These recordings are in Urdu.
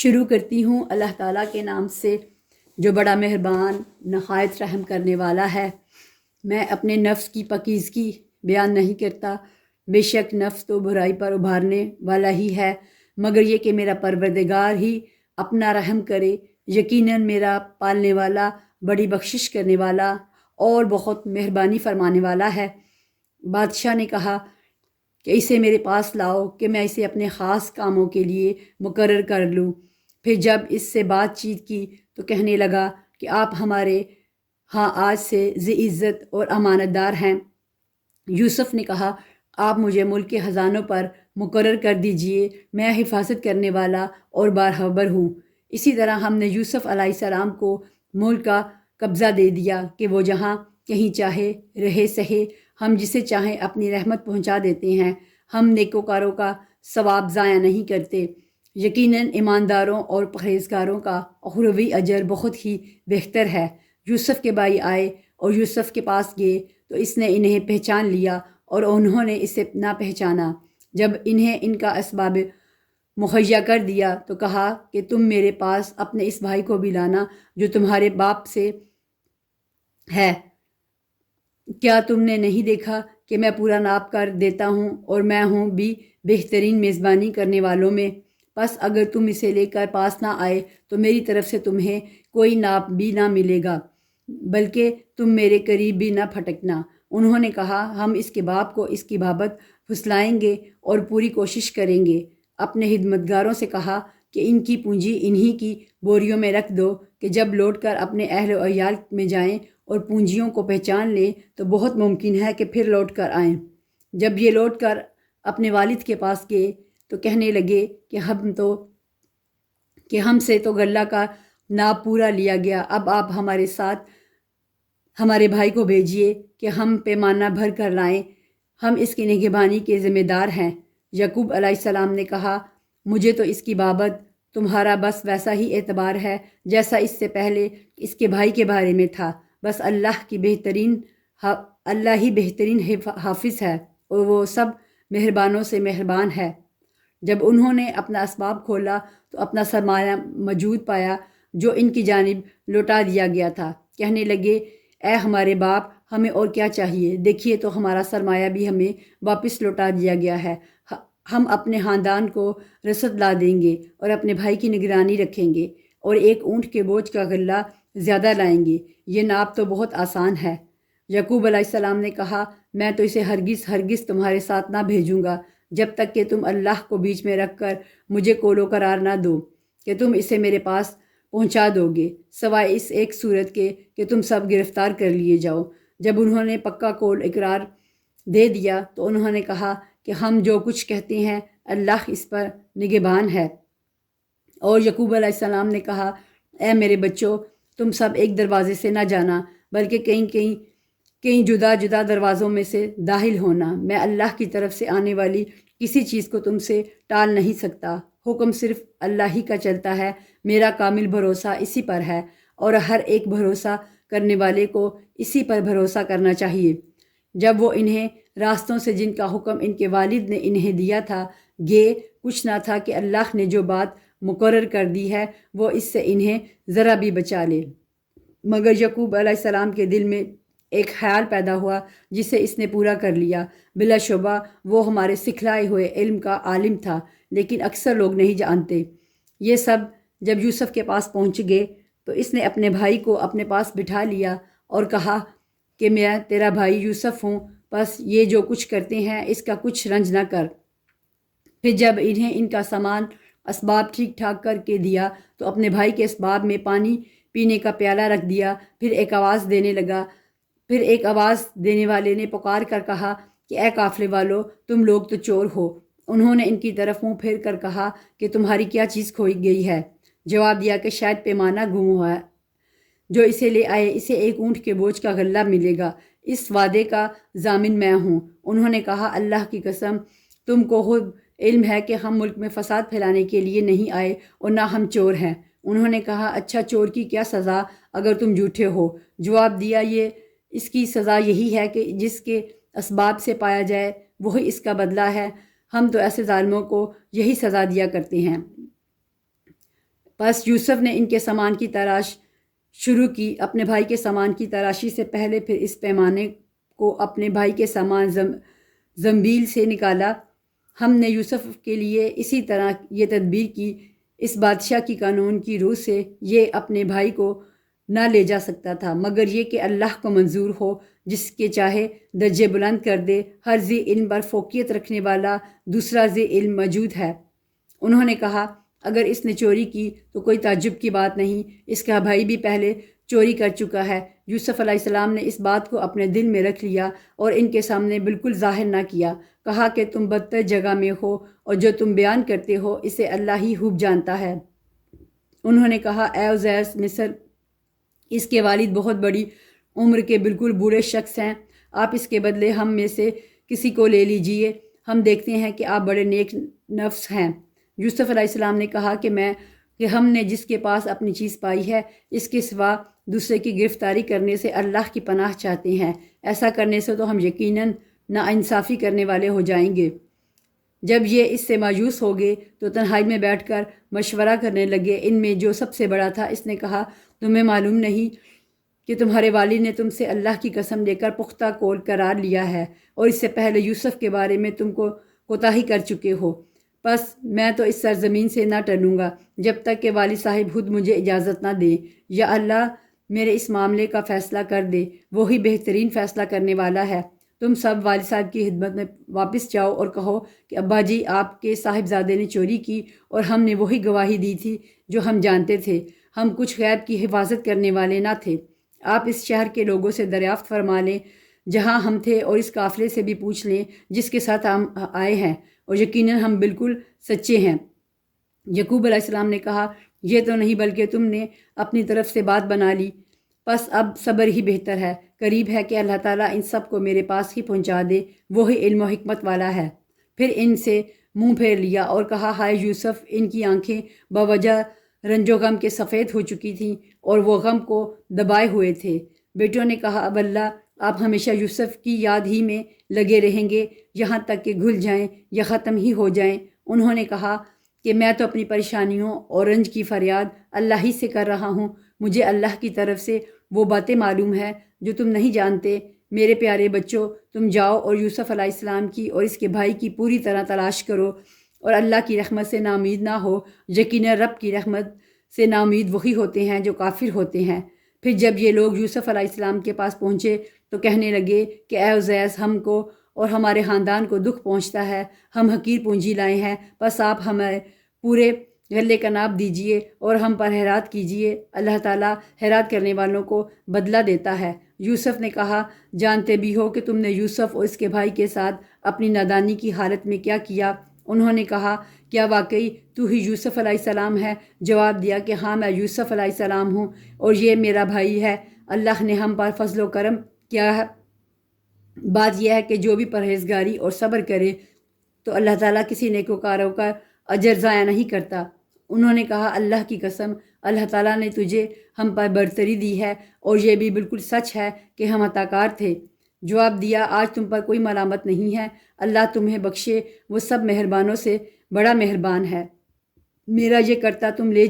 شروع کرتی ہوں اللہ تعالیٰ کے نام سے جو بڑا مہربان نہایت رحم کرنے والا ہے۔ میں اپنے نفس کی پاکیزگی بیان نہیں کرتا، بے شک نفس تو برائی پر ابھارنے والا ہی ہے، مگر یہ کہ میرا پروردگار ہی اپنا رحم کرے۔ یقیناً میرا پالنے والا بڑی بخشش کرنے والا اور بہت مہربانی فرمانے والا ہے۔ بادشاہ نے کہا کہ اسے میرے پاس لاؤ کہ میں اسے اپنے خاص کاموں کے لیے مقرر کر لوں۔ پھر جب اس سے بات چیت کی تو کہنے لگا کہ آپ ہمارے ہاں آج سے ذی عزت اور امانت دار ہیں۔ یوسف نے کہا آپ مجھے ملک کے خزانوں پر مقرر کر دیجئے، میں حفاظت کرنے والا اور باخبر ہوں۔ اسی طرح ہم نے یوسف علیہ السلام کو ملک کا قبضہ دے دیا کہ وہ جہاں کہیں چاہے رہے سہے، ہم جسے چاہیں اپنی رحمت پہنچا دیتے ہیں، ہم نیکوکاروں کا ثواب ضائع نہیں کرتے۔ یقیناً ایمانداروں اور پرہیزگاروں کا اخروی اجر بہت ہی بہتر ہے۔ یوسف کے بھائی آئے اور یوسف کے پاس گئے تو اس نے انہیں پہچان لیا اور انہوں نے اسے نہ پہچانا۔ جب انہیں ان کا اسباب مہیا کر دیا تو کہا کہ تم میرے پاس اپنے اس بھائی کو بھی لانا جو تمہارے باپ سے ہے۔ کیا تم نے نہیں دیکھا کہ میں پورا ناپ کر دیتا ہوں اور میں ہوں بھی بہترین میزبانی کرنے والوں میں؟ بس اگر تم اسے لے کر پاس نہ آئے تو میری طرف سے تمہیں کوئی ناپ بھی نہ ملے گا، بلکہ تم میرے قریب بھی نہ پھٹکنا۔ انہوں نے کہا ہم اس کے باپ کو اس کی بابت پھسلائیں گے اور پوری کوشش کریں گے۔ اپنے خدمتگاروں سے کہا کہ ان کی پونجی انہی کی بوریوں میں رکھ دو کہ جب لوٹ کر اپنے اہل و عیال میں جائیں اور پونجیوں کو پہچان لیں تو بہت ممکن ہے کہ پھر لوٹ کر آئیں۔ جب یہ لوٹ کر اپنے والد کے پاس گئے تو کہنے لگے کہ ہم سے تو غلہ کا ناپ پورا لیا گیا، اب آپ ہمارے ساتھ ہمارے بھائی کو بھیجیے کہ ہم پیمانہ بھر کر لائیں، ہم اس کی نگہبانی کے ذمہ دار ہیں۔ یعقوب علیہ السلام نے کہا مجھے تو اس کی بابت تمہارا بس ویسا ہی اعتبار ہے جیسا اس سے پہلے اس کے بھائی کے بارے میں تھا، بس اللہ ہی بہترین حافظ ہے اور وہ سب مہربانوں سے مہربان ہے۔ جب انہوں نے اپنا اسباب کھولا تو اپنا سرمایہ موجود پایا جو ان کی جانب لوٹا دیا گیا تھا۔ کہنے لگے اے ہمارے باپ، ہمیں اور کیا چاہیے؟ دیکھیے تو ہمارا سرمایہ بھی ہمیں واپس لوٹا دیا گیا ہے۔ ہم اپنے خاندان کو رسد لا دیں گے اور اپنے بھائی کی نگرانی رکھیں گے اور ایک اونٹ کے بوجھ کا غلہ زیادہ لائیں گے، یہ ناپ تو بہت آسان ہے۔ یعقوب علیہ السلام نے کہا میں تو اسے ہرگز تمہارے ساتھ نہ بھیجوں گا جب تک کہ تم اللہ کو بیچ میں رکھ کر مجھے قول و قرار نہ دو کہ تم اسے میرے پاس پہنچا دو گے، سوائے اس ایک صورت کے کہ تم سب گرفتار کر لیے جاؤ۔ جب انہوں نے پکا قول اقرار دے دیا تو انہوں نے کہا کہ ہم جو کچھ کہتے ہیں اللہ اس پر نگہبان ہے۔ اور یعقوب علیہ السلام نے کہا اے میرے بچوں، تم سب ایک دروازے سے نہ جانا بلکہ کئی جدا جدا دروازوں میں سے داخل ہونا، میں اللہ کی طرف سے آنے والی کسی چیز کو تم سے ٹال نہیں سکتا، حکم صرف اللہ ہی کا چلتا ہے، میرا کامل بھروسہ اسی پر ہے اور ہر ایک بھروسہ کرنے والے کو اسی پر بھروسہ کرنا چاہیے۔ جب وہ انہیں راستوں سے جن کا حکم ان کے والد نے انہیں دیا تھا گئے، کچھ نہ تھا کہ اللہ نے جو بات مقرر کر دی ہے وہ اس سے انہیں ذرا بھی بچا لے۔ مگر یعقوب علیہ السلام کے دل میں ایک خیال پیدا ہوا جسے اس نے پورا کر لیا۔ بلا شبہ وہ ہمارے سکھلائے ہوئے علم کا عالم تھا، لیکن اکثر لوگ نہیں جانتے۔ یہ سب جب یوسف کے پاس پہنچ گئے تو اس نے اپنے بھائی کو اپنے پاس بٹھا لیا اور کہا کہ میں تیرا بھائی یوسف ہوں، بس یہ جو کچھ کرتے ہیں اس کا کچھ رنج نہ کر۔ پھر جب انہیں ان کا سامان اسباب ٹھیک ٹھاک کر کے دیا تو اپنے بھائی کے اسباب میں پانی پینے کا پیالہ رکھ دیا۔ پھر ایک آواز دینے والے نے پکار کر کہا کہ اے قافلے والو، تم لوگ تو چور ہو۔ انہوں نے ان کی طرف منہ پھیر کر کہا کہ تمہاری کیا چیز کھوئی گئی ہے؟ جواب دیا کہ شاید پیمانہ گم ہوا ہے، جو اسے لے آئے اسے ایک اونٹ کے بوجھ کا غلہ ملے گا، اس وعدے کا ضامن میں ہوں۔ انہوں نے کہا اللہ کی قسم، تم کو خود علم ہے کہ ہم ملک میں فساد پھیلانے کے لیے نہیں آئے اور نہ ہم چور ہیں۔ انہوں نے کہا اچھا چور کی کیا سزا اگر تم جھوٹے ہو؟ جواب دیا اس کی سزا یہی ہے کہ جس کے اسباب سے پایا جائے وہی اس کا بدلہ ہے، ہم تو ایسے ظالموں کو یہی سزا دیا کرتے ہیں۔ بس یوسف نے ان کے سامان کی تلاش شروع کی، اپنے بھائی کے سامان کی تلاشی سے پہلے پھر اس پیمانے کو اپنے بھائی کے سامان زنبیل سے نکالا۔ ہم نے یوسف کے لیے اسی طرح یہ تدبیر کی، اس بادشاہ کی قانون کی روح سے یہ اپنے بھائی کو نہ لے جا سکتا تھا مگر یہ کہ اللہ کو منظور ہو، جس کے چاہے درجے بلند کر دے۔ ہر ذی علم پر فوقیت رکھنے والا دوسرا ذی علم موجود ہے۔ انہوں نے کہا اگر اس نے چوری کی تو کوئی تعجب کی بات نہیں، اس کا بھائی بھی پہلے چوری کر چکا ہے۔ یوسف علیہ السلام نے اس بات کو اپنے دل میں رکھ لیا اور ان کے سامنے بالکل ظاہر نہ کیا۔ کہا کہ تم بدتر جگہ میں ہو اور جو تم بیان کرتے ہو اسے اللہ ہی خوب جانتا ہے۔ انہوں نے کہا اے عزیز مصر، اس کے والد بہت بڑی عمر کے بالکل بوڑھے شخص ہیں، آپ اس کے بدلے ہم میں سے کسی کو لے لیجئے، ہم دیکھتے ہیں کہ آپ بڑے نیک نفس ہیں۔ یوسف علیہ السلام نے کہا کہ ہم نے جس کے پاس اپنی چیز پائی ہے اس کے سوا دوسرے کی گرفتاری کرنے سے اللہ کی پناہ چاہتے ہیں، ایسا کرنے سے تو ہم یقیناً ناانصافی کرنے والے ہو جائیں گے۔ جب یہ اس سے مایوس ہو گئے تو تنہائی میں بیٹھ کر مشورہ کرنے لگے۔ ان میں جو سب سے بڑا تھا اس نے کہا تمہیں معلوم نہیں کہ تمہارے والد نے تم سے اللہ کی قسم لے کر پختہ قول قرار لیا ہے اور اس سے پہلے یوسف کے بارے میں تم کو کوتاہی کر چکے ہو، بس میں تو اس سرزمین سے نہ ٹلوں گا جب تک کہ والد صاحب خود مجھے اجازت نہ دے، یا اللہ میرے اس معاملے کا فیصلہ کر دے، وہی بہترین فیصلہ کرنے والا ہے۔ تم سب والد صاحب کی خدمت میں واپس جاؤ اور کہو کہ ابا جی آپ کے صاحبزادے نے چوری کی اور ہم نے وہی گواہی دی تھی جو ہم جانتے تھے، ہم کچھ غیب کی حفاظت کرنے والے نہ تھے۔ آپ اس شہر کے لوگوں سے دریافت فرما لیں جہاں ہم تھے اور اس قافلے سے بھی پوچھ لیں جس کے ساتھ ہم آئے ہیں، اور یقیناً ہم بالکل سچے ہیں۔ یعقوب علیہ السلام نے کہا یہ تو نہیں بلکہ تم نے اپنی طرف سے بات بنا لی، بس اب صبر ہی بہتر ہے، قریب ہے کہ اللہ تعالیٰ ان سب کو میرے پاس ہی پہنچا دے، وہی علم و حکمت والا ہے۔ پھر ان سے منہ پھیر لیا اور کہا ہائے یوسف، ان کی آنکھیں بوجہ رنج و غم کے سفید ہو چکی تھیں اور وہ غم کو دبائے ہوئے تھے۔ بیٹوں نے کہا اب اللہ آپ ہمیشہ یوسف کی یاد ہی میں لگے رہیں گے یہاں تک کہ گھل جائیں یا ختم ہی ہو جائیں۔ انہوں نے کہا کہ میں تو اپنی پریشانیوں اور رنج کی فریاد اللہ ہی سے کر رہا ہوں، مجھے اللہ کی طرف سے وہ باتیں معلوم ہے جو تم نہیں جانتے۔ میرے پیارے بچوں، تم جاؤ اور یوسف علیہ السلام کی اور اس کے بھائی کی پوری طرح تلاش کرو اور اللہ کی رحمت سے ناامید نہ ہو، یقیناً رب کی رحمت سے ناامید وہی ہوتے ہیں جو کافر ہوتے ہیں۔ پھر جب یہ لوگ یوسف علیہ السلام کے پاس پہنچے تو کہنے لگے کہ اے عزیز، ہم کو اور ہمارے خاندان کو دکھ پہنچتا ہے، ہم حقیر پونجی لائے ہیں، بس آپ ہمیں پورے غلے کا ناپ دیجئے اور ہم پر خیرات کیجئے، اللہ تعالیٰ خیرات کرنے والوں کو بدلہ دیتا ہے۔ یوسف نے کہا جانتے بھی ہو کہ تم نے یوسف اور اس کے بھائی کے ساتھ اپنی نادانی کی حالت میں کیا کیا؟ انہوں نے کہا کیا واقعی تو ہی یوسف علیہ السلام ہے؟ جواب دیا کہ ہاں میں یوسف علیہ السلام ہوں اور یہ میرا بھائی ہے، اللہ نے ہم پر فضل و کرم کیا ہے۔ بات یہ ہے کہ جو بھی پرہیزگاری اور صبر کرے تو اللہ تعالیٰ کسی نیکوکاروں کا اجر ضائع نہیں کرتا۔ انہوں نے کہا اللہ کی قسم، اللہ تعالیٰ نے تجھے ہم پر برتری دی ہے اور یہ بھی بالکل سچ ہے کہ ہم عطا کار تھے۔ جواب دیا آج تم پر کوئی ملامت نہیں ہے، اللہ تمہیں بخشے، وہ سب مہربانوں سے بڑا مہربان ہے۔ میرا یہ کرتا تم لے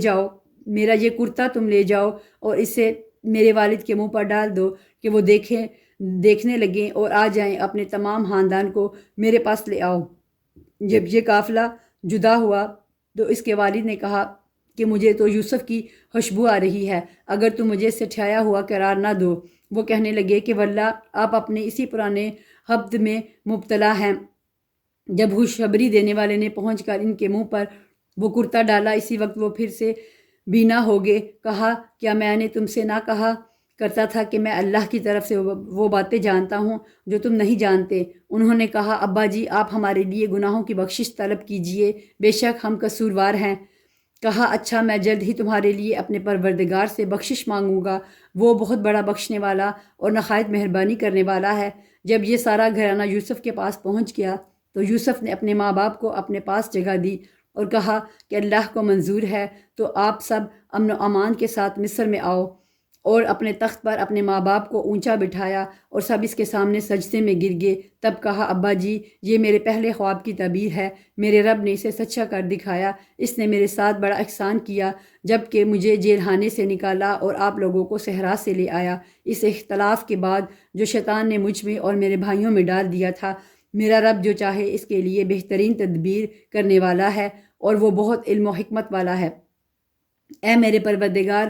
جاؤ اور اسے میرے والد کے منہ پر ڈال دو کہ وہ دیکھنے لگیں اور آ جائیں، اپنے تمام خاندان کو میرے پاس لے آؤ۔ جب یہ قافلہ جدا ہوا تو اس کے والد نے کہا کہ مجھے تو یوسف کی خوشبو آ رہی ہے، اگر تم مجھے سٹھایا ہوا قرار نہ دو۔ وہ کہنے لگے کہ واللہ آپ اپنے اسی پرانے حبد میں مبتلا ہیں۔ جب خوشخبری دینے والے نے پہنچ کر ان کے منہ پر وہ کرتا ڈالا، اسی وقت وہ پھر سے بینا ہو گئے۔ کہا کیا میں نے تم سے نہ کہا کرتا تھا کہ میں اللہ کی طرف سے وہ باتیں جانتا ہوں جو تم نہیں جانتے؟ انہوں نے کہا ابا جی آپ ہمارے لیے گناہوں کی بخشش طلب کیجئے، بے شک ہم قصوروار ہیں۔ کہا اچھا میں جلد ہی تمہارے لیے اپنے پروردگار سے بخشش مانگوں گا، وہ بہت بڑا بخشنے والا اور نہایت مہربانی کرنے والا ہے۔ جب یہ سارا گھرانہ یوسف کے پاس پہنچ گیا تو یوسف نے اپنے ماں باپ کو اپنے پاس جگہ دی اور کہا کہ اللہ کو منظور ہے تو آپ سب امن و امان کے ساتھ مصر میں آؤ۔ اور اپنے تخت پر اپنے ماں باپ کو اونچا بٹھایا اور سب اس کے سامنے سجدے میں گر گئے۔ تب کہا، ابا جی، یہ میرے پہلے خواب کی تعبیر ہے۔ میرے رب نے اسے سچا کر دکھایا۔ اس نے میرے ساتھ بڑا احسان کیا جب کہ مجھے جیل خانے سے نکالا اور آپ لوگوں کو صحرا سے لے آیا۔ اس اختلاف کے بعد جو شیطان نے مجھ میں اور میرے بھائیوں میں ڈال دیا تھا، میرا رب جو چاہے اس کے لیے بہترین تدبیر کرنے والا ہے اور وہ بہت علم و حکمت والا ہے۔ اے میرے پروردگار،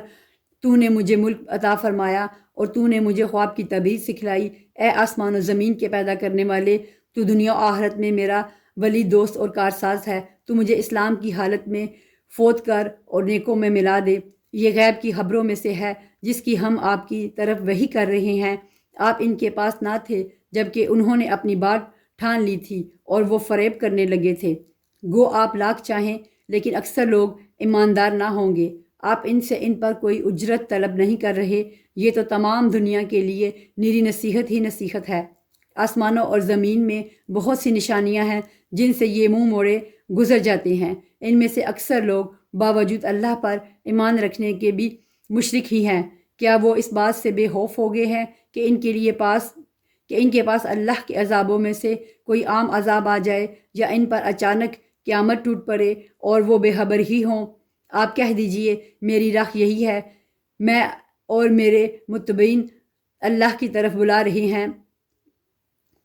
تو نے مجھے ملک عطا فرمایا اور تو نے مجھے خواب کی تعبیر سکھلائی۔ اے آسمان و زمین کے پیدا کرنے والے، تو دنیا و آخرت میں میرا ولی، دوست اور کارساز ہے۔ تو مجھے اسلام کی حالت میں فوت کر اور نیکوں میں ملا دے۔ یہ غیب کی خبروں میں سے ہے جس کی ہم آپ کی طرف وحی کر رہے ہیں۔ آپ ان کے پاس نہ تھے جبکہ انہوں نے اپنی بات ٹھان لی تھی اور وہ فریب کرنے لگے تھے۔ گو آپ لاکھ چاہیں لیکن اکثر لوگ ایماندار نہ ہوں گے۔ آپ ان سے ان پر کوئی اجرت طلب نہیں کر رہے۔ یہ تو تمام دنیا کے لیے نیری نصیحت ہی نصیحت ہے۔ آسمانوں اور زمین میں بہت سی نشانیاں ہیں جن سے یہ منہ موڑے گزر جاتے ہیں۔ ان میں سے اکثر لوگ باوجود اللہ پر ایمان رکھنے کے بھی مشرک ہی ہیں۔ کیا وہ اس بات سے بے خوف ہو گئے ہیں کہ ان کے پاس اللہ کے عذابوں میں سے کوئی عام عذاب آ جائے یا ان پر اچانک قیامت ٹوٹ پڑے اور وہ بے خبر ہی ہوں؟ آپ کہہ دیجئے، میری راہ یہی ہے، میں اور میرے متبعین اللہ کی طرف بلا رہے ہیں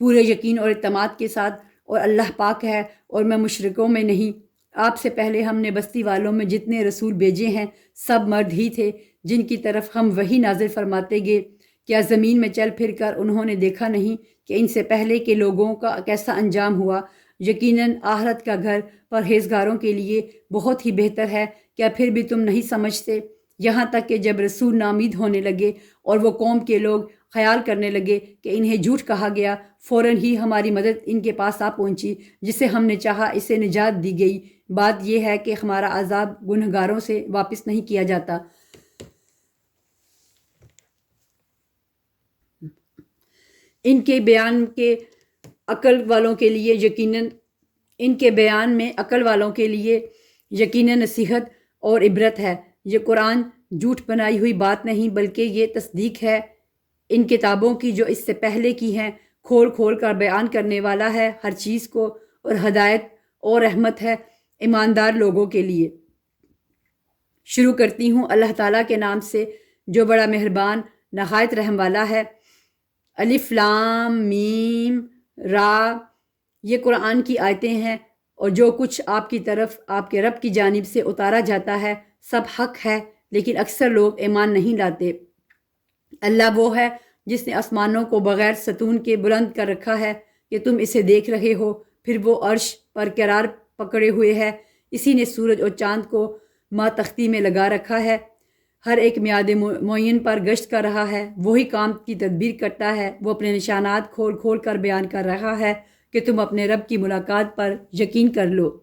پورے یقین اور اعتماد کے ساتھ، اور اللہ پاک ہے اور میں مشرکوں میں نہیں۔ آپ سے پہلے ہم نے بستی والوں میں جتنے رسول بھیجے ہیں سب مرد ہی تھے جن کی طرف ہم وحی نازل فرماتے گئے۔ کیا زمین میں چل پھر کر انہوں نے دیکھا نہیں کہ ان سے پہلے کے لوگوں کا کیسا انجام ہوا؟ یقیناً آخرت کا گھر پرہیزگاروں کے لیے بہت ہی بہتر ہے۔ کیا پھر بھی تم نہیں سمجھتے؟ یہاں تک کہ جب رسول نامید ہونے لگے اور وہ قوم کے لوگ خیال کرنے لگے کہ انہیں جھوٹ کہا گیا، فوراً ہی ہماری مدد ان کے پاس آ پہنچی۔ جسے ہم نے چاہا اسے نجات دی گئی۔ بات یہ ہے کہ ہمارا عذاب گنہگاروں سے واپس نہیں کیا جاتا۔ ان کے بیان میں عقل والوں کے لیے یقیناً نصیحت اور عبرت ہے۔ یہ قرآن جھوٹ بنائی ہوئی بات نہیں بلکہ یہ تصدیق ہے ان کتابوں کی جو اس سے پہلے کی ہیں، کھول کھول کر بیان کرنے والا ہے ہر چیز کو، اور ہدایت اور رحمت ہے ایماندار لوگوں کے لیے۔ شروع کرتی ہوں اللہ تعالیٰ کے نام سے جو بڑا مہربان نہایت رحم والا ہے۔ الف لام میم را، یہ قرآن کی آیتیں ہیں، اور جو کچھ آپ کی طرف آپ کے رب کی جانب سے اتارا جاتا ہے سب حق ہے، لیکن اکثر لوگ ایمان نہیں لاتے۔ اللہ وہ ہے جس نے آسمانوں کو بغیر ستون کے بلند کر رکھا ہے کہ تم اسے دیکھ رہے ہو، پھر وہ عرش پر قرار پکڑے ہوئے ہے۔ اسی نے سورج اور چاند کو ماتختی میں لگا رکھا ہے، ہر ایک میعاد معین پر گشت کر رہا ہے۔ وہی کام کی تدبیر کرتا ہے، وہ اپنے نشانات کھول کھول کر بیان کر رہا ہے کہ تم اپنے رب کی ملاقات پر یقین کر لو۔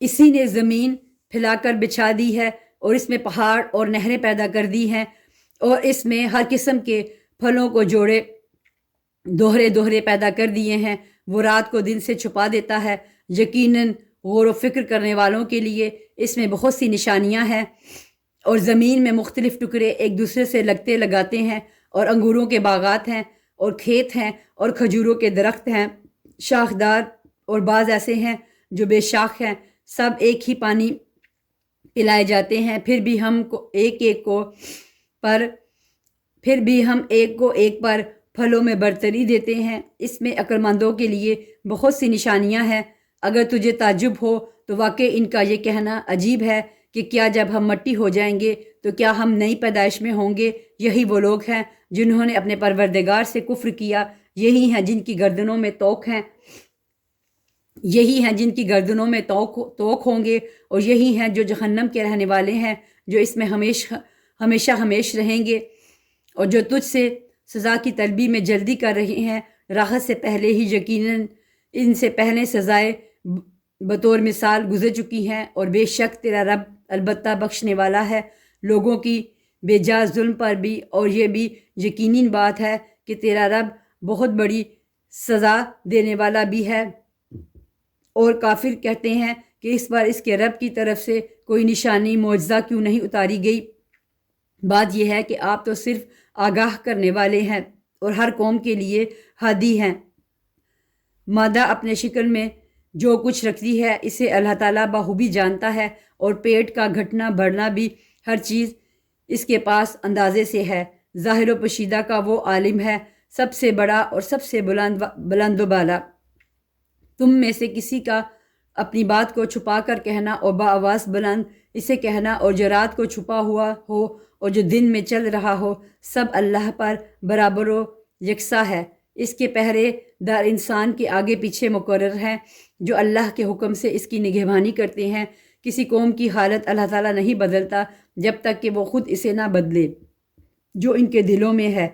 اسی نے زمین پھیلا کر بچھا دی ہے اور اس میں پہاڑ اور نہریں پیدا کر دی ہیں، اور اس میں ہر قسم کے پھلوں کو جوڑے دوہرے دوہرے پیدا کر دیے ہیں۔ وہ رات کو دن سے چھپا دیتا ہے۔ یقیناً غور و فکر کرنے والوں کے لیے اس میں بہت سی نشانیاں ہیں۔ اور زمین میں مختلف ٹکڑے ایک دوسرے سے لگتے لگاتے ہیں، اور انگوروں کے باغات ہیں اور کھیت ہیں اور کھجوروں کے درخت ہیں شاخدار، اور بعض ایسے ہیں جو بے شاخ ہیں۔ سب ایک ہی پانی پلائے جاتے ہیں، پھر بھی ہم ایک کو ایک پر پھلوں میں برتری دیتے ہیں۔ اس میں عقل مندوں کے لیے بہت سی نشانیاں ہیں۔ اگر تجھے تعجب ہو تو واقعی ان کا یہ کہنا عجیب ہے کہ کیا جب ہم مٹی ہو جائیں گے تو کیا ہم نئی پیدائش میں ہوں گے؟ یہی وہ لوگ ہیں جنہوں نے اپنے پروردگار سے کفر کیا، یہی ہیں جن کی گردنوں میں توق ہوں گے، اور یہی ہیں جو جہنم کے رہنے والے ہیں، جو اس میں ہمیشہ ہمیشہ رہیں گے۔ اور جو تجھ سے سزا کی طلبی میں جلدی کر رہے ہیں، راحت سے پہلے ہی یقیناً ان سے پہلے سزائے بطور مثال گزر چکی ہیں، اور بے شک تیرا رب البتہ بخشنے والا ہے لوگوں کی بے جا ظلم پر بھی۔ اور یہ بھی یقینی بات ہے کہ تیرا رب بہت بڑی سزا دینے والا بھی ہے۔ اور کافر کہتے ہیں کہ اس بار اس کے رب کی طرف سے کوئی نشانی معجزہ کیوں نہیں اتاری گئی؟ بات یہ ہے کہ آپ تو صرف آگاہ کرنے والے ہیں اور ہر قوم کے لیے ہادی ہیں۔ مادہ اپنے شکل میں جو کچھ رکھتی ہے اسے اللہ تعالیٰ بخوبی جانتا ہے، اور پیٹ کا گھٹنا بڑھنا بھی ہر چیز اس کے پاس اندازے سے ہے۔ ظاہر و پوشیدہ کا وہ عالم ہے، سب سے بڑا اور سب سے بلند و بالا۔ تم میں سے کسی کا اپنی بات کو چھپا کر کہنا اور بآواز بلند اسے کہنا، اور جو رات کو چھپا ہوا ہو اور جو دن میں چل رہا ہو، سب اللہ پر برابر و یکساں ہے۔ اس کے پہرے دار انسان کے آگے پیچھے مقرر ہیں، جو اللہ کے حکم سے اس کی نگہبانی کرتے ہیں۔ کسی قوم کی حالت اللہ تعالیٰ نہیں بدلتا جب تک کہ وہ خود اسے نہ بدلے جو ان کے دلوں میں ہے۔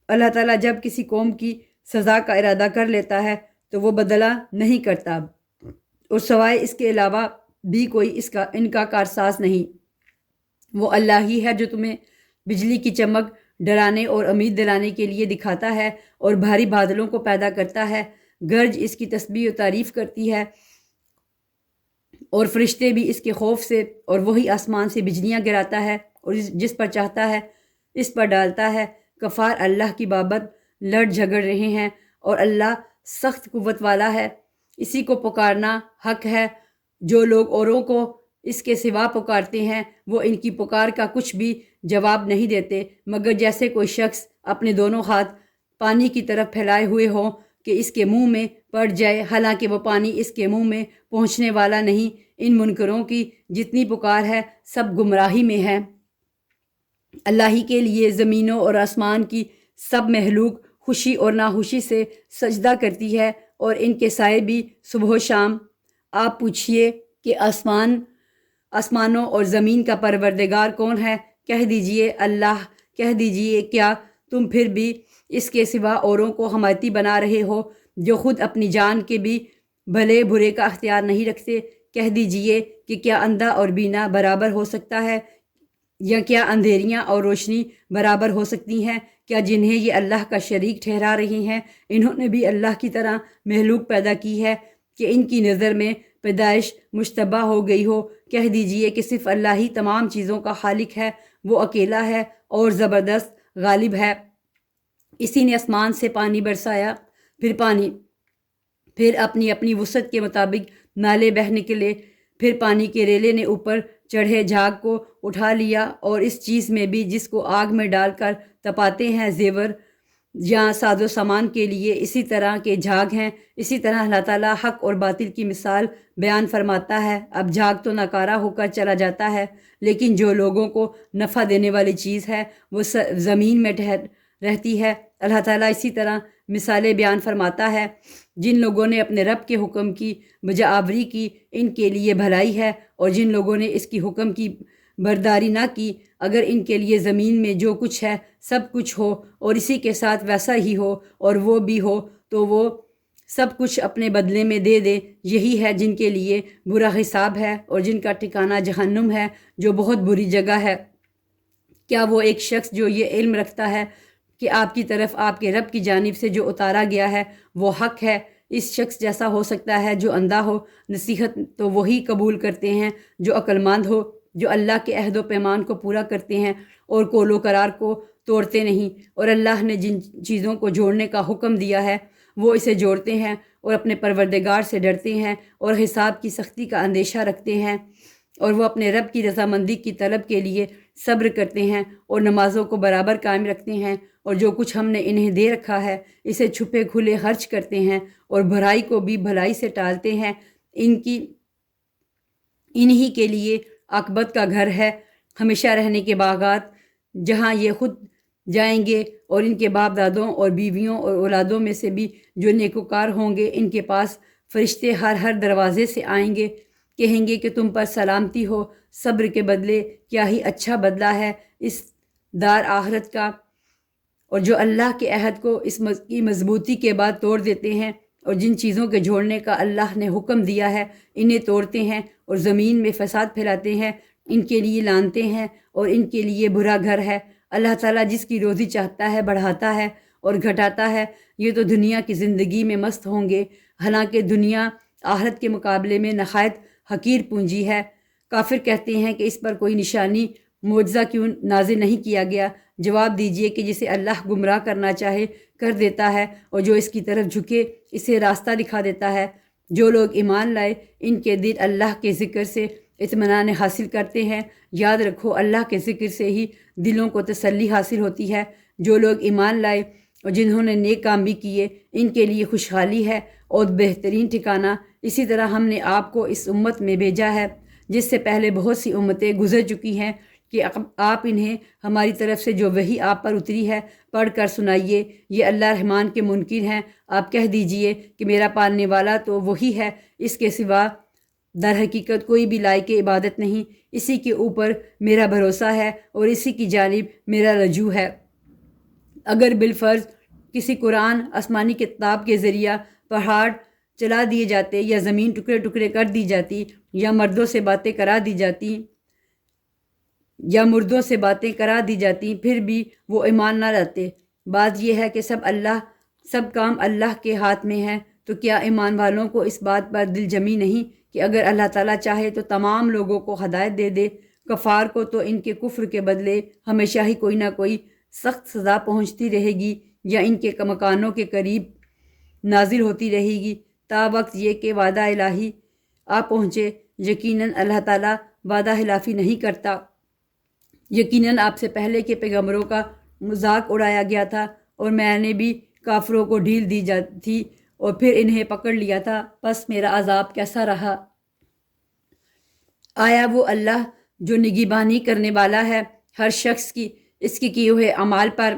اللہ تعالیٰ جب کسی قوم کی سزا کا ارادہ کر لیتا ہے تو وہ بدلہ نہیں کرتا، اور سوائے اس کے علاوہ بھی کوئی ان کا کارساز نہیں۔ وہ اللہ ہی ہے جو تمہیں بجلی کی چمک ڈرانے اور امید دلانے کے لیے دکھاتا ہے، اور بھاری بادلوں کو پیدا کرتا ہے۔ گرج اس کی تسبیح و تعریف کرتی ہے، اور فرشتے بھی اس کے خوف سے، اور وہی آسمان سے بجلیاں گراتا ہے اور جس پر چاہتا ہے اس پر ڈالتا ہے۔ کفار اللہ کی بابت لڑ جھگڑ رہے ہیں، اور اللہ سخت قوت والا ہے۔ اسی کو پکارنا حق ہے۔ جو لوگ اوروں کو اس کے سوا پکارتے ہیں وہ ان کی پکار کا کچھ بھی جواب نہیں دیتے، مگر جیسے کوئی شخص اپنے دونوں ہاتھ پانی کی طرف پھیلائے ہوئے ہوں کہ اس کے منہ میں پڑ جائے، حالانکہ وہ پانی اس کے منہ میں پہنچنے والا نہیں۔ ان منکروں کی جتنی پکار ہے سب گمراہی میں ہے۔ اللہ ہی کے لیے زمینوں اور آسمان کی سب مخلوق خوشی اور ناخوشی سے سجدہ کرتی ہے، اور ان کے سائے بھی صبح و شام۔ آپ پوچھئے کہ آسمانوں اور زمین کا پروردگار کون ہے؟ کہہ دیجئے اللہ۔ کہہ دیجئے کیا تم پھر بھی اس کے سوا اوروں کو حمایتی بنا رہے ہو جو خود اپنی جان کے بھی بھلے برے کا اختیار نہیں رکھتے؟ کہہ دیجئے کہ کیا اندھا اور بینا برابر ہو سکتا ہے، یا کیا اندھیریاں اور روشنی برابر ہو سکتی ہیں؟ کیا جنہیں یہ اللہ کا شریک ٹھہرا رہے ہیں انہوں نے بھی اللہ کی طرح مخلوق پیدا کی ہے کہ ان کی نظر میں پیدائش مشتبہ ہو گئی ہو؟ کہہ دیجئے کہ صرف اللہ ہی تمام چیزوں کا خالق ہے، وہ اکیلا ہے اور زبردست غالب ہے۔ اسی نے آسمان سے پانی برسایا، پھر اپنی اپنی وسعت کے مطابق نالے بہہ نکلے، پھر پانی کے ریلے نے اوپر چڑھے جھاگ کو اٹھا لیا، اور اس چیز میں بھی جس کو آگ میں ڈال کر تپاتے ہیں زیور یا ساز و سامان کے لیے اسی طرح کے جھاگ ہیں۔ اسی طرح اللہ تعالیٰ حق اور باطل کی مثال بیان فرماتا ہے۔ اب جھاگ تو ناکارہ ہو کر چلا جاتا ہے، لیکن جو لوگوں کو نفع دینے والی چیز ہے وہ زمین میں رہتی ہے۔ اللہ تعالیٰ اسی طرح مثالیں بیان فرماتا ہے۔ جن لوگوں نے اپنے رب کے حکم کی بجاآوری کی ان کے لیے بھلائی ہے، اور جن لوگوں نے اس کی حکم کی برداری نہ کی، اگر ان کے لیے زمین میں جو کچھ ہے سب کچھ ہو اور اسی کے ساتھ ویسا ہی ہو اور وہ بھی ہو تو وہ سب کچھ اپنے بدلے میں دے دے۔ یہی ہے جن کے لیے برا حساب ہے اور جن کا ٹھکانہ جہنم ہے جو بہت بری جگہ ہے۔ کیا وہ ایک شخص جو یہ علم رکھتا ہے کہ آپ کی طرف آپ کے رب کی جانب سے جو اتارا گیا ہے وہ حق ہے، اس شخص جیسا ہو سکتا ہے جو اندھا ہو؟ نصیحت تو وہی قبول کرتے ہیں جو عقل مند ہو، جو اللہ کے عہد و پیمان کو پورا کرتے ہیں اور قول و قرار کو توڑتے نہیں، اور اللہ نے جن چیزوں کو جوڑنے کا حکم دیا ہے وہ اسے جوڑتے ہیں، اور اپنے پروردگار سے ڈرتے ہیں اور حساب کی سختی کا اندیشہ رکھتے ہیں، اور وہ اپنے رب کی رضامندی کی طلب کے لیے صبر کرتے ہیں اور نمازوں کو برابر قائم رکھتے ہیں، اور جو کچھ ہم نے انہیں دے رکھا ہے اسے چھپے کھلے خرچ کرتے ہیں، اور بھلائی کو بھی بھلائی سے ٹالتے ہیں۔ انہی کے لیے عاقبت کا گھر ہے، ہمیشہ رہنے کے باغات، جہاں یہ خود جائیں گے، اور ان کے باپ دادوں اور بیویوں اور اولادوں میں سے بھی جو نیکوکار ہوں گے ان کے پاس فرشتے ہر دروازے سے آئیں گے، کہیں گے کہ تم پر سلامتی ہو۔ صبر کے بدلے کیا ہی اچھا بدلہ ہے اس دار آخرت کا۔ اور جو اللہ کے عہد کو اس کی مضبوطی کے بعد توڑ دیتے ہیں اور جن چیزوں کے جوڑنے کا اللہ نے حکم دیا ہے انہیں توڑتے ہیں اور زمین میں فساد پھیلاتے ہیں، ان کے لیے لعنتیں ہیں اور ان کے لیے برا گھر ہے۔ اللہ تعالیٰ جس کی روزی چاہتا ہے بڑھاتا ہے اور گھٹاتا ہے۔ یہ تو دنیا کی زندگی میں مست ہوں گے، حالانکہ دنیا آخرت کے مقابلے میں نہایت حقیر پونجی ہے۔ کافر کہتے ہیں کہ اس پر کوئی نشانی معجزہ کیوں نازل نہیں کیا گیا؟ جواب دیجئے کہ جسے اللہ گمراہ کرنا چاہے کر دیتا ہے، اور جو اس کی طرف جھکے اسے راستہ دکھا دیتا ہے۔ جو لوگ ایمان لائے ان کے دل اللہ کے ذکر سے اطمینان حاصل کرتے ہیں۔ یاد رکھو، اللہ کے ذکر سے ہی دلوں کو تسلی حاصل ہوتی ہے۔ جو لوگ ایمان لائے اور جنہوں نے نیک کام بھی کیے ان کے لیے خوشحالی ہے اور بہترین ٹھکانہ۔ اسی طرح ہم نے آپ کو اس امت میں بھیجا ہے جس سے پہلے بہت سی امتیں گزر چکی ہیں کہ آپ انہیں ہماری طرف سے جو وحی آپ پر اتری ہے پڑھ کر سنائیے۔ یہ اللہ رحمان کے منکر ہیں۔ آپ کہہ دیجئے کہ میرا پالنے والا تو وہی ہے، اس کے سوا در حقیقت کوئی بھی لائق عبادت نہیں۔ اسی کے اوپر میرا بھروسہ ہے اور اسی کی جانب میرا رجوع ہے۔ اگر بالفرض کسی قرآن آسمانی کتاب کے ذریعہ پہاڑ چلا دیے جاتے یا زمین ٹکڑے ٹکڑے کر دی جاتی یا مردوں سے باتیں کرا دی جاتی پھر بھی وہ ایمان نہ لاتے۔ بات یہ ہے کہ سب کام اللہ کے ہاتھ میں ہے، تو کیا ایمان والوں کو اس بات پر دل جمی نہیں کہ اگر اللہ تعالیٰ چاہے تو تمام لوگوں کو ہدایت دے دے؟ کفار کو تو ان کے کفر کے بدلے ہمیشہ ہی کوئی نہ کوئی سخت سزا پہنچتی رہے گی یا ان کے مکانوں کے قریب نازل ہوتی رہے گی تا وقت یہ کہ وعدہ الہی آ پہنچے۔ یقیناً اللہ تعالیٰ وعدہ خلافی نہیں کرتا۔ یقیناً آپ سے پہلے کے پیغمبروں کا مذاق اڑایا گیا تھا اور میں نے بھی کافروں کو ڈھیل دی تھی اور پھر انہیں پکڑ لیا تھا، پس میرا عذاب کیسا رہا؟ آیا وہ اللہ جو نگہبانی کرنے والا ہے ہر شخص کی اس کے کیے ہوئے اعمال پر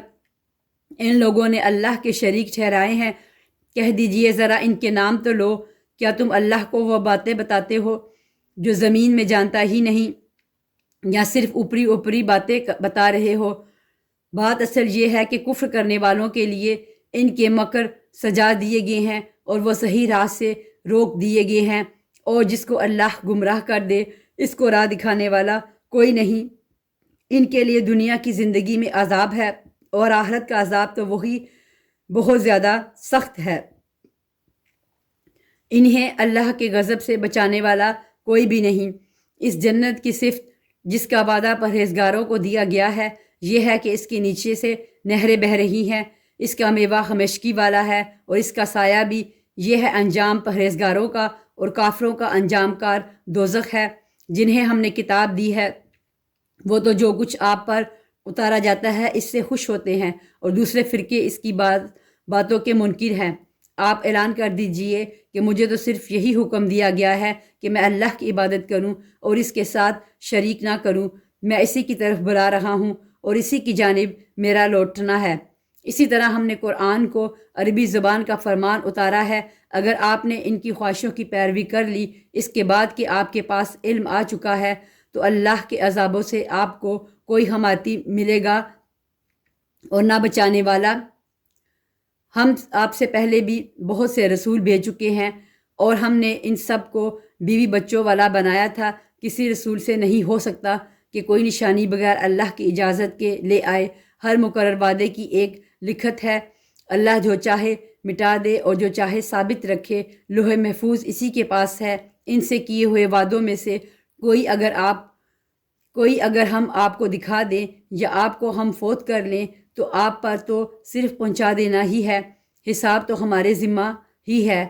ان لوگوں نے اللہ کے شریک ٹھہرائے ہیں؟ کہہ دیجئے ذرا ان کے نام تو لو۔ کیا تم اللہ کو وہ باتیں بتاتے ہو جو زمین میں جانتا ہی نہیں، یا صرف اوپری اوپری باتیں بتا رہے ہو؟ بات اصل یہ ہے کہ کفر کرنے والوں کے لیے ان کے مکر سجا دیے گئے ہیں اور وہ صحیح راہ سے روک دیے گئے ہیں، اور جس کو اللہ گمراہ کر دے اس کو راہ دکھانے والا کوئی نہیں۔ ان کے لیے دنیا کی زندگی میں عذاب ہے اور آخرت کا عذاب تو وہی بہت زیادہ سخت ہے۔ انہیں اللہ کے غضب سے بچانے والا کوئی بھی نہیں۔ اس جنت کی صفت جس کا وعدہ پرہیزگاروں کو دیا گیا ہے یہ ہے کہ اس کے نیچے سے نہریں بہہ رہی ہیں، اس کا میوہ ہمیشگی والا ہے اور اس کا سایہ بھی۔ یہ ہے انجام پرہیزگاروں کا، اور کافروں کا انجام کار دوزخ ہے۔ جنہیں ہم نے کتاب دی ہے وہ تو جو کچھ آپ پر اتارا جاتا ہے اس سے خوش ہوتے ہیں، اور دوسرے فرقے اس کی باتوں کے منکر ہیں۔ آپ اعلان کر دیجئے کہ مجھے تو صرف یہی حکم دیا گیا ہے کہ میں اللہ کی عبادت کروں اور اس کے ساتھ شریک نہ کروں۔ میں اسی کی طرف بلا رہا ہوں اور اسی کی جانب میرا لوٹنا ہے۔ اسی طرح ہم نے قرآن کو عربی زبان کا فرمان اتارا ہے۔ اگر آپ نے ان کی خواہشوں کی پیروی کر لی اس کے بعد کہ آپ کے پاس علم آ چکا ہے تو اللہ کے عذابوں سے آپ کو کوئی حمایتی ملے گا اور نہ بچانے والا۔ ہم آپ سے پہلے بھی بہت سے رسول بھیج چکے ہیں اور ہم نے ان سب کو بیوی بچوں والا بنایا تھا۔ کسی رسول سے نہیں ہو سکتا کہ کوئی نشانی بغیر اللہ کی اجازت کے لے آئے۔ ہر مقرر وعدے کی ایک لکھت ہے۔ اللہ جو چاہے مٹا دے اور جو چاہے ثابت رکھے۔ لوح محفوظ اسی کے پاس ہے۔ ان سے کیے ہوئے وعدوں میں سے کوئی اگر ہم آپ کو دکھا دیں یا آپ کو ہم فوت کر لیں تو آپ پر تو صرف پہنچا دینا ہی ہے، حساب تو ہمارے ذمہ ہی ہے۔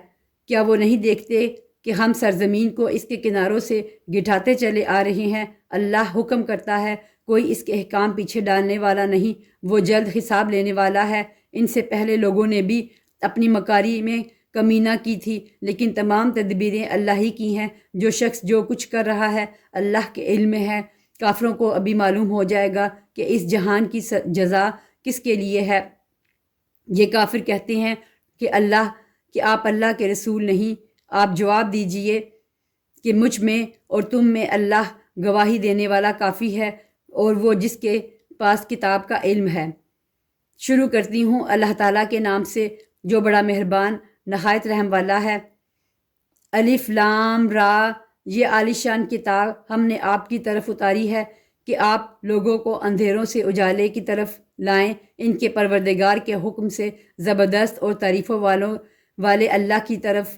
کیا وہ نہیں دیکھتے کہ ہم سرزمین کو اس کے کناروں سے گٹھاتے چلے آ رہے ہیں؟ اللہ حکم کرتا ہے، کوئی اس کے احکام پیچھے ڈالنے والا نہیں، وہ جلد حساب لینے والا ہے۔ ان سے پہلے لوگوں نے بھی اپنی مکاری میں کمی نہ کی تھی، لیکن تمام تدبیریں اللہ ہی کی ہیں۔ جو شخص جو کچھ کر رہا ہے اللہ کے علم میں ہے۔ کافروں کو ابھی معلوم ہو جائے گا کہ اس جہان کی جزا کس کے لیے ہے۔ یہ کافر کہتے ہیں کہ آپ اللہ کے رسول نہیں۔ آپ جواب دیجئے کہ مجھ میں اور تم میں اللہ گواہی دینے والا کافی ہے، اور وہ جس کے پاس کتاب کا علم ہے۔ شروع کرتی ہوں اللہ تعالیٰ کے نام سے جو بڑا مہربان نہایت رحم والا ہے۔ الف لام را، یہ عالی شان کتاب ہم نے آپ کی طرف اتاری ہے کہ آپ لوگوں کو اندھیروں سے اجالے کی طرف لائیں، ان کے پروردگار کے حکم سے، زبردست اور تعریفوں والے اللہ کی طرف،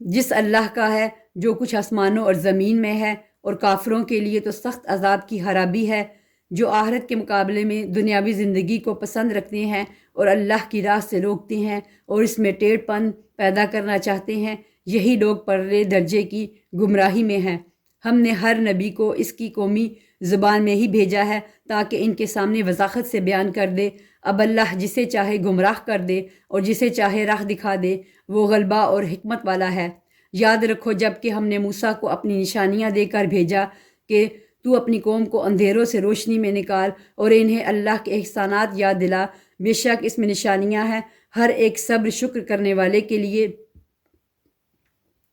جس اللہ کا ہے جو کچھ آسمانوں اور زمین میں ہے، اور کافروں کے لیے تو سخت عذاب کی خرابی ہے۔ جو آخرت کے مقابلے میں دنیاوی زندگی کو پسند رکھتے ہیں اور اللہ کی راہ سے روکتے ہیں اور اس میں ٹیڑھ پن پیدا کرنا چاہتے ہیں، یہی لوگ پرلے درجے کی گمراہی میں ہیں۔ ہم نے ہر نبی کو اس کی قومی زبان میں ہی بھیجا ہے تاکہ ان کے سامنے وضاحت سے بیان کر دے۔ اب اللہ جسے چاہے گمراہ کر دے اور جسے چاہے راہ دکھا دے، وہ غلبہ اور حکمت والا ہے۔ یاد رکھو جب کہ ہم نے موسیٰ کو اپنی نشانیاں دے کر بھیجا کہ تو اپنی قوم کو اندھیروں سے روشنی میں نکال اور انہیں اللہ کے احسانات یاد دلا، بے شک اس میں نشانیاں ہیں ہر ایک صبر شکر کرنے والے کے لیے۔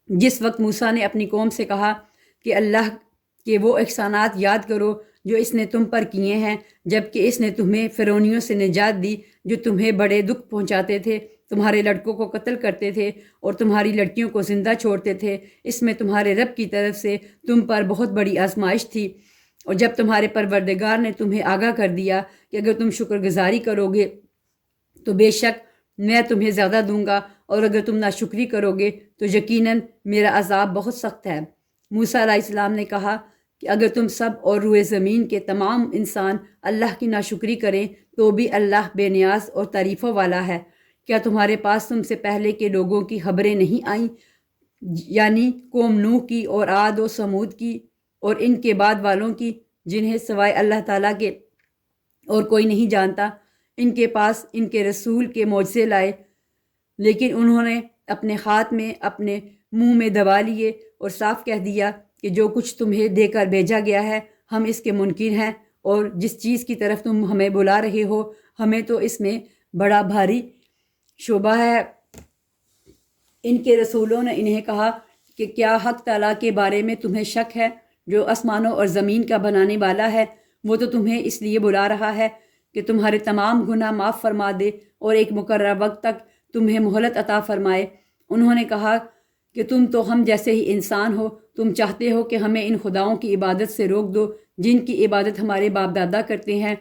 جس وقت موسیٰ نے اپنی قوم سے کہا کہ اللہ کے وہ احسانات یاد کرو جو اس نے تم پر کیے ہیں، جبکہ اس نے تمہیں فرعونیوں سے نجات دی جو تمہیں بڑے دکھ پہنچاتے تھے، تمہارے لڑکوں کو قتل کرتے تھے اور تمہاری لڑکیوں کو زندہ چھوڑتے تھے۔ اس میں تمہارے رب کی طرف سے تم پر بہت بڑی آزمائش تھی، اور جب تمہارے پروردگار نے تمہیں آگاہ کر دیا کہ اگر تم شکر گزاری کرو گے تو بے شک میں تمہیں زیادہ دوں گا، اور اگر تم ناشکری کرو گے تو یقیناً میرا عذاب بہت سخت ہے۔ موسیٰ علیہ السلام نے کہا کہ اگر تم سب اور روئے زمین کے تمام انسان اللہ کی ناشکری کریں تو بھی اللہ بے نیاز اور تعریفوں والا ہے۔ کیا تمہارے پاس تم سے پہلے کے لوگوں کی خبریں نہیں آئیں، یعنی قوم نوح کی اور عاد و سمود کی اور ان کے بعد والوں کی، جنہیں سوائے اللہ تعالیٰ کے اور کوئی نہیں جانتا؟ ان کے پاس ان کے رسول کے معجزے لائے، لیکن انہوں نے اپنے ہاتھ میں اپنے منہ میں دبا لیے اور صاف کہہ دیا کہ جو کچھ تمہیں دے کر بھیجا گیا ہے ہم اس کے منکر ہیں، اور جس چیز کی طرف تم ہمیں بلا رہے ہو ہمیں تو اس میں بڑا بھاری شبہ ہے۔ ان کے رسولوں نے انہیں کہا کہ کیا حق تعالیٰ کے بارے میں تمہیں شک ہے جو آسمانوں اور زمین کا بنانے والا ہے؟ وہ تو تمہیں اس لیے بلا رہا ہے کہ تمہارے تمام گناہ معاف فرما دے اور ایک مقررہ وقت تک تمہیں مہلت عطا فرمائے۔ انہوں نے کہا کہ تم تو ہم جیسے ہی انسان ہو، تم چاہتے ہو کہ ہمیں ان خداؤں کی عبادت سے روک دو جن کی عبادت ہمارے باپ دادا کرتے ہیں۔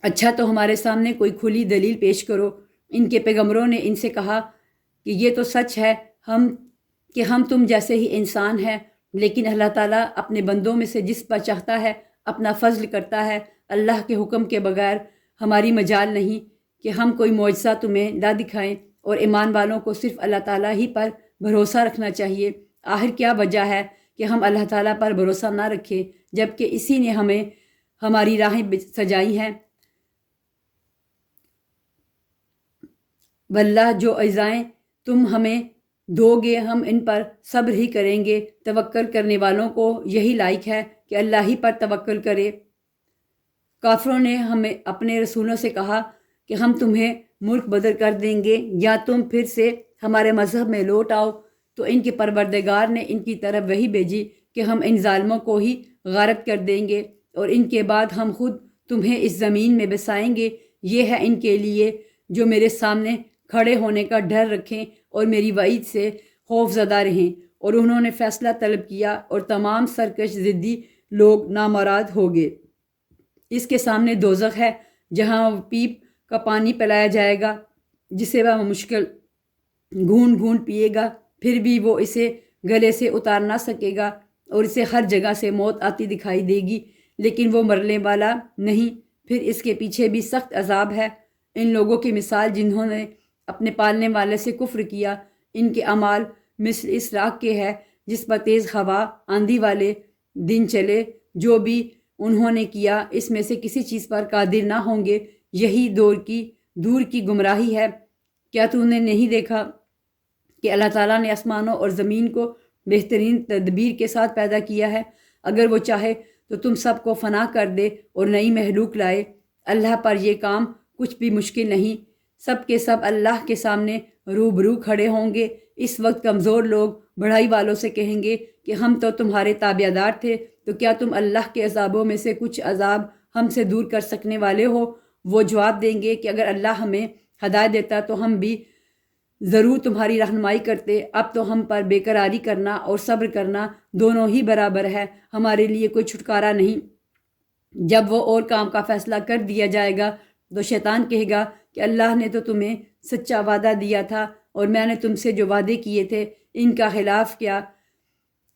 اچھا تو ہمارے سامنے کوئی کھلی دلیل پیش کرو۔ ان کے پیغمبروں نے ان سے کہا کہ یہ تو سچ ہے کہ ہم تم جیسے ہی انسان ہیں، لیکن اللہ تعالیٰ اپنے بندوں میں سے جس پر چاہتا ہے اپنا فضل کرتا ہے۔ اللہ کے حکم کے بغیر ہماری مجال نہیں کہ ہم کوئی معجزہ تمہیں لا دکھائیں، اور ایمان والوں کو صرف اللہ تعالیٰ ہی پر بھروسہ رکھنا چاہیے۔ آخر کیا وجہ ہے کہ ہم اللہ تعالیٰ پر بھروسہ نہ رکھیں جبکہ اسی نے ہمیں ہماری راہیں سجائی ہیں؟ واللہ جو اجزائیں تم ہمیں دو گے ہم ان پر صبر ہی کریں گے۔ توکل کرنے والوں کو یہی لائق ہے کہ اللہ ہی پر توکل کرے۔ کافروں نے ہمیں اپنے رسولوں سے کہا کہ ہم تمہیں ملک بدر کر دیں گے یا تم پھر سے ہمارے مذہب میں لوٹ آؤ، تو ان کے پروردگار نے ان کی طرف وحی بھیجی کہ ہم ان ظالموں کو ہی غارت کر دیں گے اور ان کے بعد ہم خود تمہیں اس زمین میں بسائیں گے۔ یہ ہے ان کے لیے جو میرے سامنے کھڑے ہونے کا ڈر رکھیں اور میری وعید سے خوف زدہ رہیں۔ اور انہوں نے فیصلہ طلب کیا اور تمام سرکش ضدی لوگ نامراد ہو گئے۔ اس کے سامنے دوزخ ہے جہاں وہ پیپ کا پانی پلایا جائے گا جسے وہ مشکل گھونٹ گھونٹ پیے گا، پھر بھی وہ اسے گلے سے اتار نہ سکے گا، اور اسے ہر جگہ سے موت آتی دکھائی دے گی لیکن وہ مرنے والا نہیں، پھر اس کے پیچھے بھی سخت عذاب ہے۔ ان لوگوں کی مثال جنہوں نے اپنے پالنے والے سے کفر کیا، ان کے اعمال مثل اس راکھ کے ہے جس پر تیز ہوا آندھی والے دن چلے۔ جو بھی انہوں نے کیا اس میں سے کسی چیز پر قادر نہ ہوں گے، یہی دور کی گمراہی ہے۔ کیا تو نے نہیں دیکھا کہ اللہ تعالیٰ نے آسمانوں اور زمین کو بہترین تدبیر کے ساتھ پیدا کیا ہے؟ اگر وہ چاہے تو تم سب کو فنا کر دے اور نئی مخلوق لائے۔ اللہ پر یہ کام کچھ بھی مشکل نہیں۔ سب کے سب اللہ کے سامنے روبرو کھڑے ہوں گے۔ اس وقت کمزور لوگ بڑھائی والوں سے کہیں گے کہ ہم تو تمہارے تابع دار تھے، تو کیا تم اللہ کے عذابوں میں سے کچھ عذاب ہم سے دور کر سکنے والے ہو؟ وہ جواب دیں گے کہ اگر اللہ ہمیں ہدایت دیتا تو ہم بھی ضرور تمہاری رہنمائی کرتے۔ اب تو ہم پر بے قراری کرنا اور صبر کرنا دونوں ہی برابر ہے، ہمارے لیے کوئی چھٹکارا نہیں۔ جب وہ اور کام کا فیصلہ کر دیا جائے گا تو شیطان کہے گا کہ اللہ نے تو تمہیں سچا وعدہ دیا تھا اور میں نے تم سے جو وعدے کیے تھے ان کا خلاف کیا۔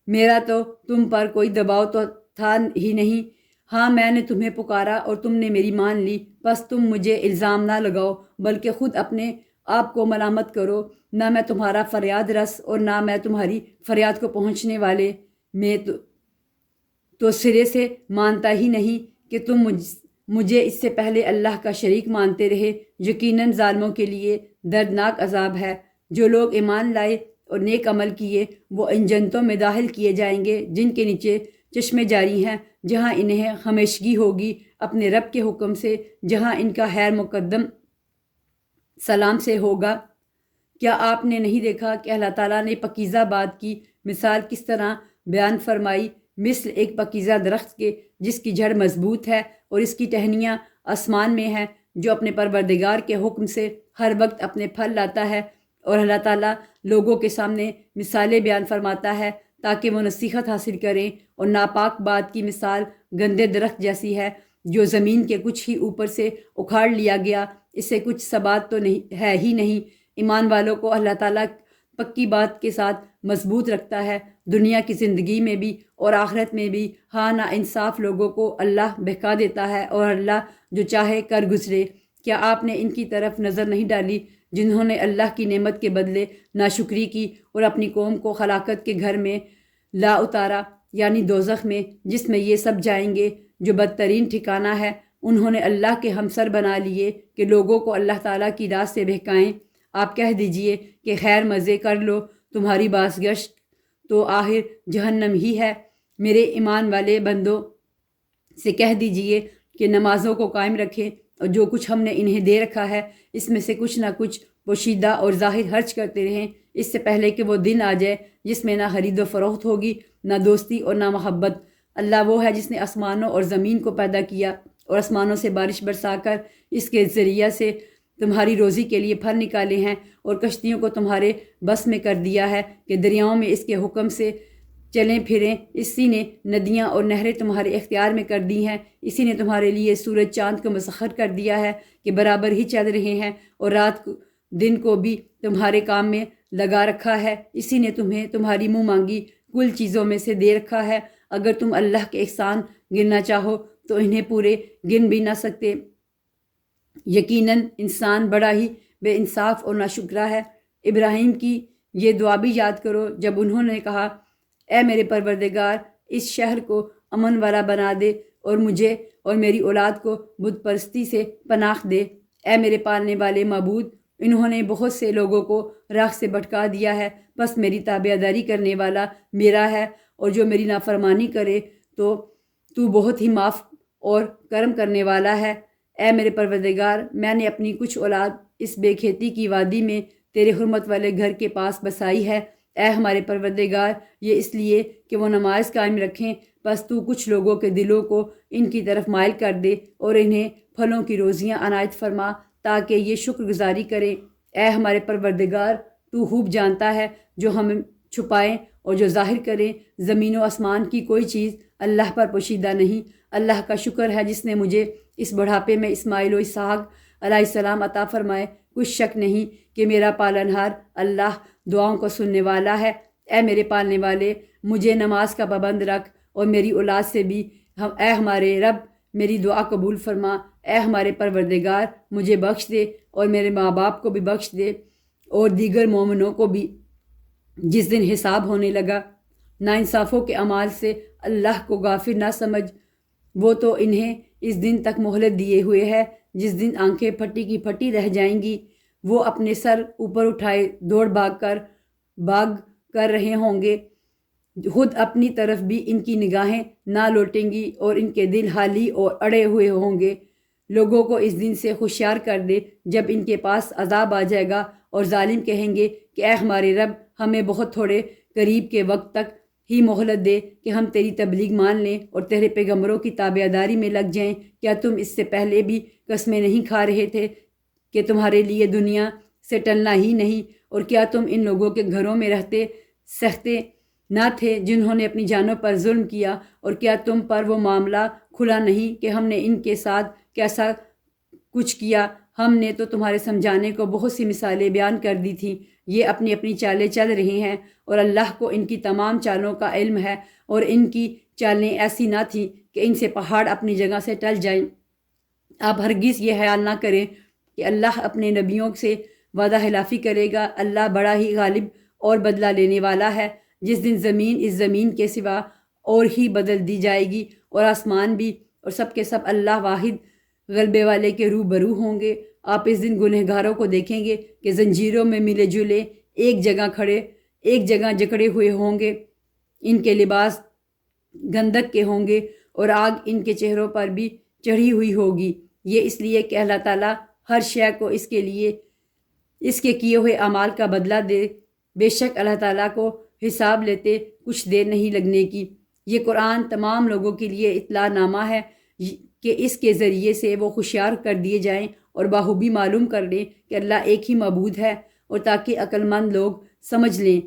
میرا تو تم پر کوئی دباؤ تو تھا ہی نہیں، ہاں میں نے تمہیں پکارا اور تم نے میری مان لی، بس تم مجھے الزام نہ لگاؤ بلکہ خود اپنے آپ کو ملامت کرو۔ نہ میں تمہارا فریاد رس اور نہ میں تمہاری فریاد کو پہنچنے والے میں تو سرے سے مانتا ہی نہیں کہ تم مجھے اس سے پہلے اللہ کا شریک مانتے رہے۔ یقیناً ظالموں کے لیے دردناک عذاب ہے۔ جو لوگ ایمان لائے اور نیک عمل کیے وہ ان جنتوں میں داخل کیے جائیں گے جن کے نیچے چشمے جاری ہیں، جہاں انہیں ہمیشگی ہوگی اپنے رب کے حکم سے، جہاں ان کا خیر مقدم سلام سے ہوگا۔ کیا آپ نے نہیں دیکھا کہ اللہ تعالیٰ نے پاکیزہ بات کی مثال کس طرح بیان فرمائی؟ مثل ایک پاکیزہ درخت کے جس کی جڑ مضبوط ہے اور اس کی ٹہنیاں آسمان میں ہیں، جو اپنے پروردگار کے حکم سے ہر وقت اپنے پھل لاتا ہے۔ اور اللہ تعالیٰ لوگوں کے سامنے مثالیں بیان فرماتا ہے تاکہ وہ نصیحت حاصل کریں۔ اور ناپاک بات کی مثال گندے درخت جیسی ہے جو زمین کے کچھ ہی اوپر سے اکھاڑ لیا گیا، اس سے کچھ ثبات تو نہیں ہے ہی نہیں۔ ایمان والوں کو اللہ تعالیٰ پکی بات کے ساتھ مضبوط رکھتا ہے، دنیا کی زندگی میں بھی اور آخرت میں بھی۔ ہاں نا انصاف لوگوں کو اللہ بہکا دیتا ہے اور اللہ جو چاہے کر گزرے۔ کیا آپ نے ان کی طرف نظر نہیں ڈالی جنہوں نے اللہ کی نعمت کے بدلے ناشکری کی اور اپنی قوم کو ہلاکت کے گھر میں لا اتارا، یعنی دوزخ میں، جس میں یہ سب جائیں گے، جو بدترین ٹھکانہ ہے۔ انہوں نے اللہ کے ہمسر بنا لیے کہ لوگوں کو اللہ تعالیٰ کی راہ سے بہکائیں۔ آپ کہہ دیجئے کہ خیر مزے کر لو، تمہاری بازگشت تو آخر جہنم ہی ہے۔ میرے ایمان والے بندوں سے کہہ دیجئے کہ نمازوں کو قائم رکھیں اور جو کچھ ہم نے انہیں دے رکھا ہے اس میں سے کچھ نہ کچھ پوشیدہ اور ظاہر خرچ کرتے رہیں، اس سے پہلے کہ وہ دن آ جائے جس میں نہ خرید و فروخت ہوگی، نہ دوستی اور نہ محبت۔ اللہ وہ ہے جس نے آسمانوں اور زمین کو پیدا کیا اور آسمانوں سے بارش برسا کر اس کے ذریعہ سے تمہاری روزی کے لیے پھل نکالے ہیں، اور کشتیوں کو تمہارے بس میں کر دیا ہے کہ دریاؤں میں اس کے حکم سے چلیں پھریں۔ اسی نے ندیاں اور نہریں تمہارے اختیار میں کر دی ہیں۔ اسی نے تمہارے لیے سورج چاند کو مسخر کر دیا ہے کہ برابر ہی چل رہے ہیں، اور رات دن کو بھی تمہارے کام میں لگا رکھا ہے۔ اسی نے تمہیں تمہاری منہ مانگی کل چیزوں میں سے دے رکھا ہے۔ اگر تم اللہ کے احسان گننا چاہو تو انہیں پورے گن بھی نہ سکتے۔ یقیناً انسان بڑا ہی بے انصاف اور ناشکرا ہے۔ ابراہیم کی یہ دعا بھی یاد کرو جب انہوں نے کہا، اے میرے پروردگار، اس شہر کو امن والا بنا دے اور مجھے اور میری اولاد کو بت پرستی سے پناہ دے۔ اے میرے پالنے والے معبود، انہوں نے بہت سے لوگوں کو راہ سے بھٹکا دیا ہے، بس میری تابعداری کرنے والا میرا ہے، اور جو میری نافرمانی کرے تو بہت ہی معاف اور کرم کرنے والا ہے۔ اے میرے پروردگار، میں نے اپنی کچھ اولاد اس بے کھیتی کی وادی میں تیرے حرمت والے گھر کے پاس بسائی ہے۔ اے ہمارے پروردگار، یہ اس لیے کہ وہ نماز قائم رکھیں، بس تو کچھ لوگوں کے دلوں کو ان کی طرف مائل کر دے اور انہیں پھلوں کی روزیاں عنایت فرما تاکہ یہ شکر گزاری کریں۔ اے ہمارے پروردگار، تو خوب جانتا ہے جو ہم چھپائیں اور جو ظاہر کریں۔ زمین و آسمان کی کوئی چیز اللہ پر پوشیدہ نہیں۔ اللہ کا شکر ہے جس نے مجھے اس بڑھاپے میں اسماعیل و اسحاق علیہ السلام عطا فرمائے۔ کچھ شک نہیں کہ میرا پالنہار اللہ دعاؤں کو سننے والا ہے۔ اے میرے پالنے والے، مجھے نماز کا پابند رکھ اور میری اولاد سے بھی۔ اے ہمارے رب، میری دعا قبول فرما۔ اے ہمارے پروردگار، مجھے بخش دے اور میرے ماں باپ کو بھی بخش دے اور دیگر مومنوں کو بھی۔ جس دن حساب ہونے لگا، ناانصافوں کے اعمال سے اللہ کو غافل نہ سمجھ، وہ تو انہیں اس دن تک مہلت دیے ہوئے ہے جس دن آنکھیں پھٹی کی پھٹی رہ جائیں گی۔ وہ اپنے سر اوپر اٹھائے دوڑ بھاگ کر رہے ہوں گے، خود اپنی طرف بھی ان کی نگاہیں نہ لوٹیں گی اور ان کے دل خالی اور اڑے ہوئے ہوں گے۔ لوگوں کو اس دن سے ہوشیار کر دے جب ان کے پاس عذاب آ جائے گا اور ظالم کہیں گے کہ اے ہمارے رب، ہمیں بہت تھوڑے قریب کے وقت تک ہی مہلت دے کہ ہم تیری تبلیغ مان لیں اور تیرے پیغمبروں کی تابعداری میں لگ جائیں۔ کیا تم اس سے پہلے بھی قسمیں نہیں کھا رہے تھے کہ تمہارے لیے دنیا سے ٹلنا ہی نہیں؟ اور کیا تم ان لوگوں کے گھروں میں رہتے سہتے نہ تھے جنہوں نے اپنی جانوں پر ظلم کیا؟ اور کیا تم پر وہ معاملہ کھلا نہیں کہ ہم نے ان کے ساتھ کیسا کچھ کیا؟ ہم نے تو تمہارے سمجھانے کو بہت سی مثالیں بیان کر دی تھیں۔ یہ اپنی اپنی چالیں چل رہے ہیں اور اللہ کو ان کی تمام چالوں کا علم ہے، اور ان کی چالیں ایسی نہ تھیں کہ ان سے پہاڑ اپنی جگہ سے ٹل جائیں۔ آپ ہرگز یہ خیال نہ کریں کہ اللہ اپنے نبیوں سے وعدہ خلافی کرے گا۔ اللہ بڑا ہی غالب اور بدلہ لینے والا ہے۔ جس دن زمین اس زمین کے سوا اور ہی بدل دی جائے گی، اور آسمان بھی، اور سب کے سب اللہ واحد غلبے والے کے روبرو ہوں گے۔ آپ اس دن گنہگاروں کو دیکھیں گے کہ زنجیروں میں ملے جلے ایک جگہ جکڑے ہوئے ہوں گے۔ ان کے لباس گندک کے ہوں گے اور آگ ان کے چہروں پر بھی چڑھی ہوئی ہوگی۔ یہ اس لیے کہ اللہ تعالیٰ ہر شے کو اس کے کیے ہوئے اعمال کا بدلہ دے۔ بے شک اللہ تعالیٰ کو حساب لیتے کچھ دیر نہیں لگنے کی۔ یہ قرآن تمام لوگوں کے لیے اطلاع نامہ ہے کہ اس کے ذریعے سے وہ ہوشیار کر دیے جائیں اور بخوبی معلوم کر لیں کہ اللہ ایک ہی معبود ہے، اور تاکہ عقل مند لوگ سمجھ لیں۔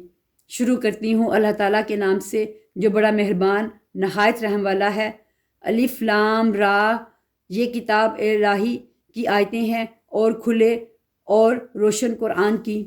شروع کرتی ہوں اللہ تعالیٰ کے نام سے جو بڑا مہربان نہایت رحم والا ہے۔ الف لام را، یہ کتاب الہی کی آیتیں ہیں اور کھلے اور روشن قرآن کی